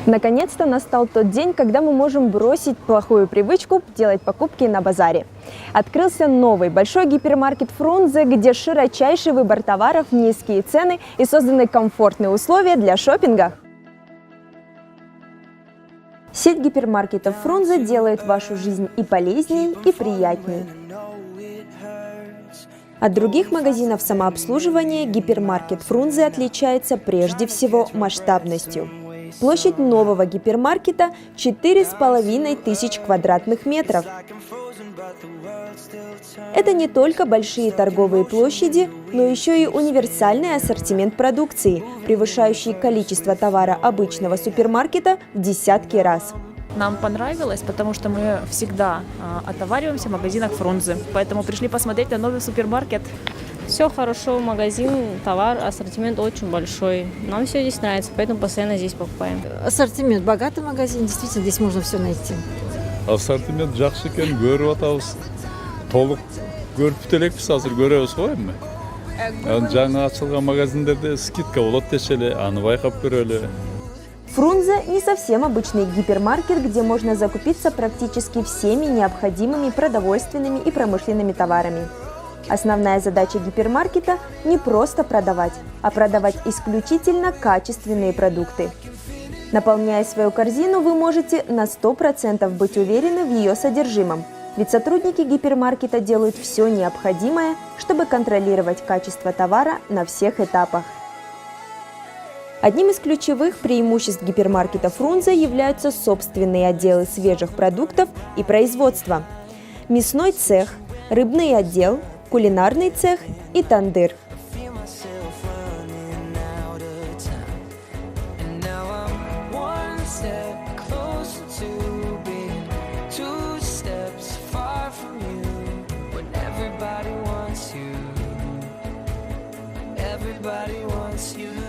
Наконец-то настал тот день, когда мы можем бросить плохую привычку делать покупки на базаре. Открылся новый большой гипермаркет Фрунзе, где широчайший выбор товаров, низкие цены и созданы комфортные условия для шопинга. Сеть гипермаркетов Фрунзе делает вашу жизнь и полезнее, и приятнее. От других магазинов самообслуживания гипермаркет Фрунзе отличается прежде всего масштабностью. Площадь нового гипермаркета – 4500 квадратных метров. Это не только большие торговые площади, но еще и универсальный ассортимент продукции, превышающий количество товара обычного супермаркета в десятки раз. Нам понравилось, потому что мы всегда отовариваемся в магазинах Фрунзе, поэтому пришли посмотреть на новый супермаркет. Все хорошо, магазин, товар, ассортимент очень большой. Нам все здесь нравится, поэтому постоянно здесь покупаем. Ассортимент, богатый магазин, действительно, здесь можно все найти. Ассортимент жақсы екен, көріп атабыз. Толық көріп бітелекпіз, азыр көреміз ғой эми. Жаңа ачылған магазиндерде скидка болот дешеле, аны байкап көрөлү. Фрунзе – не совсем обычный гипермаркет, где можно закупиться практически всеми необходимыми продовольственными и промышленными товарами. Основная задача гипермаркета – не просто продавать, а продавать исключительно качественные продукты. Наполняя свою корзину, вы можете на 100% быть уверены в ее содержимом, ведь сотрудники гипермаркета делают все необходимое, чтобы контролировать качество товара на всех этапах. Одним из ключевых преимуществ гипермаркета Фрунзе являются собственные отделы свежих продуктов и производства. Мясной цех, рыбный отдел, кулинарный цех и тандыр.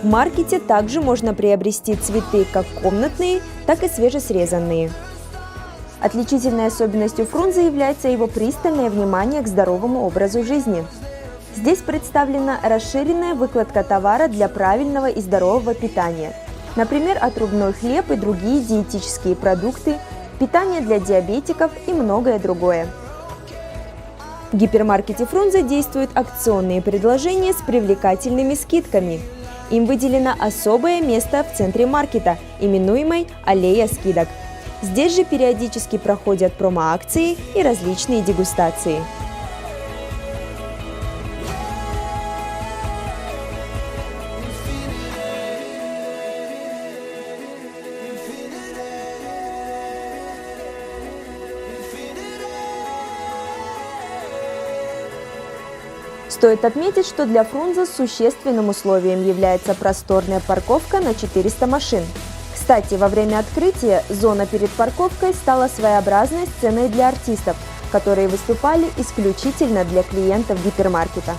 В маркете также можно приобрести цветы как комнатные, так и свежесрезанные. Отличительной особенностью Фрунзе является его пристальное внимание к здоровому образу жизни. Здесь представлена расширенная выкладка товара для правильного и здорового питания. Например, отрубной хлеб и другие диетические продукты, питание для диабетиков и многое другое. В гипермаркете Фрунзе действуют акционные предложения с привлекательными скидками. Им выделено особое место в центре маркета, именуемой «Аллея скидок». Здесь же периодически проходят промо-акции и различные дегустации. Стоит отметить, что для Фрунзе существенным условием является просторная парковка на 400 машин. Кстати, во время открытия зона перед парковкой стала своеобразной сценой для артистов, которые выступали исключительно для клиентов гипермаркета.